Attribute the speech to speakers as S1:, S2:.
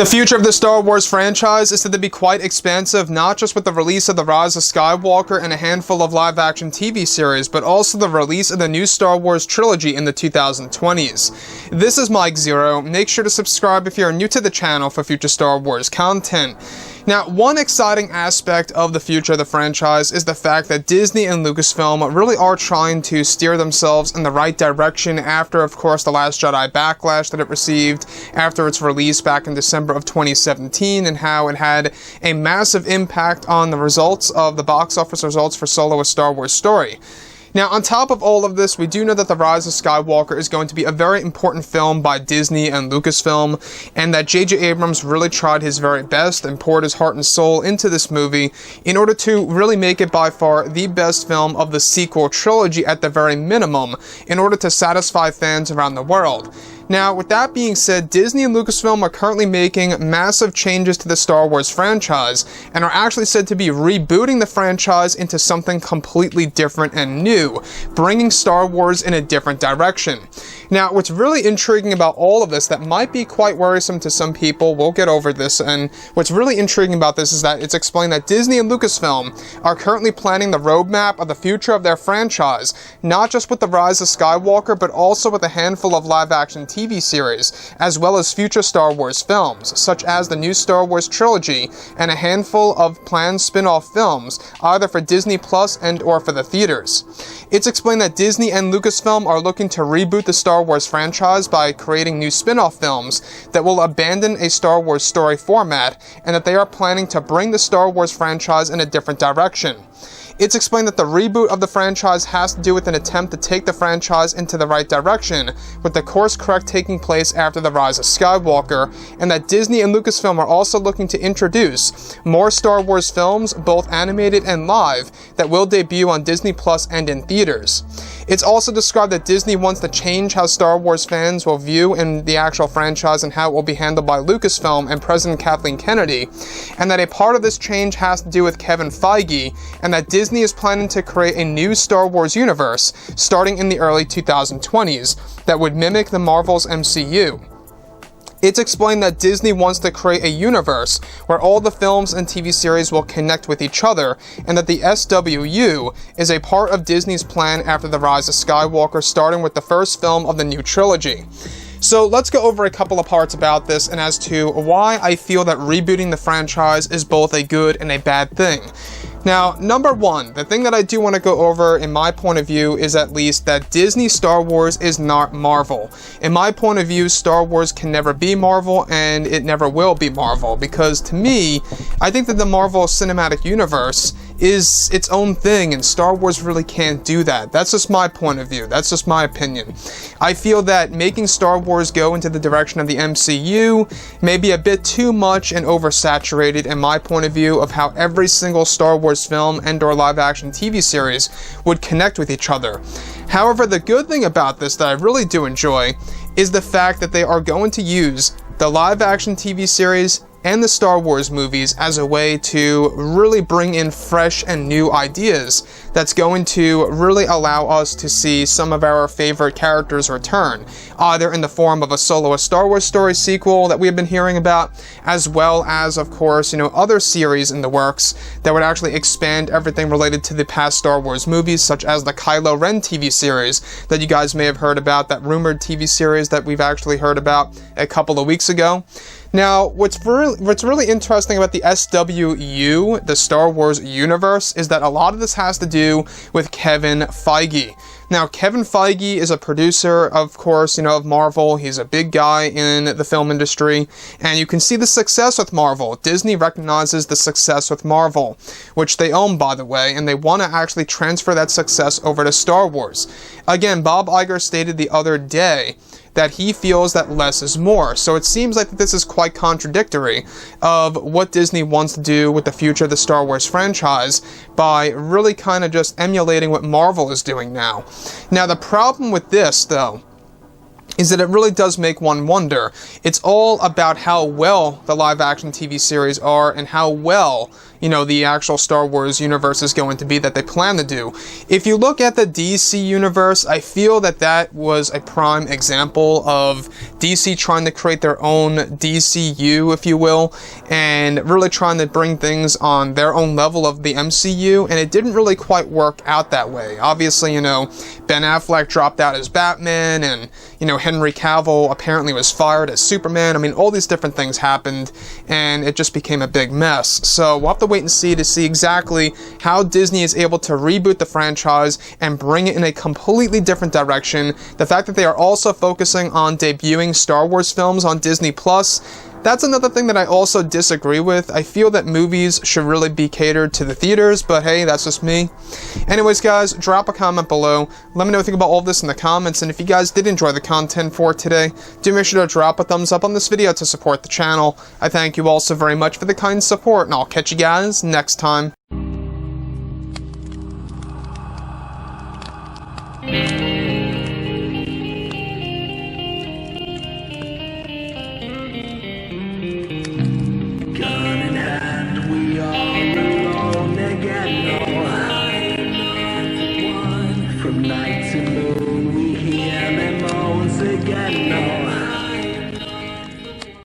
S1: The future of the Star Wars franchise is said to be quite expansive, not just with the release of The Rise of Skywalker and a handful of live-action TV series, but also the release of the new Star Wars trilogy in the 2020s. This is Mike Zero. Make sure to subscribe if you're new to the channel for future Star Wars content. Now, one exciting aspect of the future of the franchise is the fact that Disney and Lucasfilm really are trying to steer themselves in the right direction after, of course, The Last Jedi backlash that it received after its release back in December of 2017, and how it had a massive impact on the results of the box office results for Solo: A Star Wars Story. Now, on top of all of this, we do know that The Rise of Skywalker is going to be a very important film by Disney and Lucasfilm, and that J.J. Abrams really tried his very best and poured his heart and soul into this movie in order to really make it by far the best film of the sequel trilogy at the very minimum, in order to satisfy fans around the world. Now, with that being said, Disney and Lucasfilm are currently making massive changes to the Star Wars franchise, and are actually said to be rebooting the franchise into something completely different and new, bringing Star Wars in a different direction. Now, what's really intriguing about all of this that might be quite worrisome to some people, we'll get over this, and what's really intriguing about this is that it's explained that Disney and Lucasfilm are currently planning the roadmap of the future of their franchise, not just with The Rise of Skywalker, but also with a handful of live-action TV series, as well as future Star Wars films, such as the new Star Wars trilogy, and a handful of planned spin-off films, either for Disney Plus and or for the theaters. It's explained that Disney and Lucasfilm are looking to reboot the Star Wars franchise by creating new spin-off films that will abandon a Star Wars story format, and that they are planning to bring the Star Wars franchise in a different direction. It's explained that the reboot of the franchise has to do with an attempt to take the franchise into the right direction, with the course correct taking place after The Rise of Skywalker, and that Disney and Lucasfilm are also looking to introduce more Star Wars films, both animated and live, that will debut on Disney Plus and in theaters. It's also described that Disney wants to change how Star Wars fans will view in the actual franchise and how it will be handled by Lucasfilm and President Kathleen Kennedy, and that a part of this change has to do with Kevin Feige, and that Disney is planning to create a new Star Wars universe starting in the early 2020s that would mimic the Marvel's MCU. It's explained that Disney wants to create a universe where all the films and TV series will connect with each other, and that the SWU is a part of Disney's plan after The Rise of Skywalker, starting with the first film of the new trilogy. So let's go over a couple of parts about this and as to why I feel that rebooting the franchise is both a good and a bad thing. Now, number one, the thing that I do want to go over in my point of view is at least that Disney Star Wars is not Marvel. In my point of view, Star Wars can never be Marvel, and it never will be Marvel, because to me, I think that the Marvel Cinematic Universe is its own thing, and Star Wars really can't do that. That's just my point of view. That's just my opinion. I feel that making Star Wars go into the direction of the MCU may be a bit too much and oversaturated in my point of view of how every single Star Wars film and or live-action TV series would connect with each other. However, the good thing about this that I really do enjoy is the fact that they are going to use the live-action TV series and the Star Wars movies as a way to really bring in fresh and new ideas that's going to really allow us to see some of our favorite characters return, either in the form of a Solo: A Star Wars Story sequel that we've been hearing about, as well as, of course, other series in the works that would actually expand everything related to the past Star Wars movies, such as the Kylo Ren TV series that you guys may have heard about, that rumored TV series that we've actually heard about a couple of weeks ago. Now, what's really interesting about the SWU, the Star Wars universe, is that a lot of this has to do with Kevin Feige. Now, Kevin Feige is a producer, of course, of Marvel. He's a big guy in the film industry, and you can see the success with Marvel. Disney recognizes the success with Marvel, which they own, by the way, and they want to actually transfer that success over to Star Wars. Again, Bob Iger stated the other day that he feels that less is more. So it seems like this is quite contradictory of what Disney wants to do with the future of the Star Wars franchise by really kind of just emulating what Marvel is doing now. Now, the problem with this, though, is that it really does make one wonder. It's all about how well the live-action TV series are and how well the actual Star Wars universe is going to be that they plan to do. If you look at the DC universe, I feel that that was a prime example of DC trying to create their own DCU, if you will, and really trying to bring things on their own level of the MCU, and it didn't really quite work out that way. Obviously, Ben Affleck dropped out as Batman, and, Henry Cavill apparently was fired as Superman. I mean, all these different things happened, and it just became a big mess. So we'll have to wait and see to see exactly how Disney is able to reboot the franchise and bring it in a completely different direction. The fact that they are also focusing on debuting Star Wars films on Disney Plus, that's another thing that I also disagree with. I feel that movies should really be catered to the theaters, but hey, that's just me. Anyways, guys, drop a comment below. Let me know what you think about all of this in the comments, and if you guys did enjoy the content for today, do make sure to drop a thumbs up on this video to support the channel. I thank you all so very much for the kind support, and I'll catch you guys next time.
S2: From night to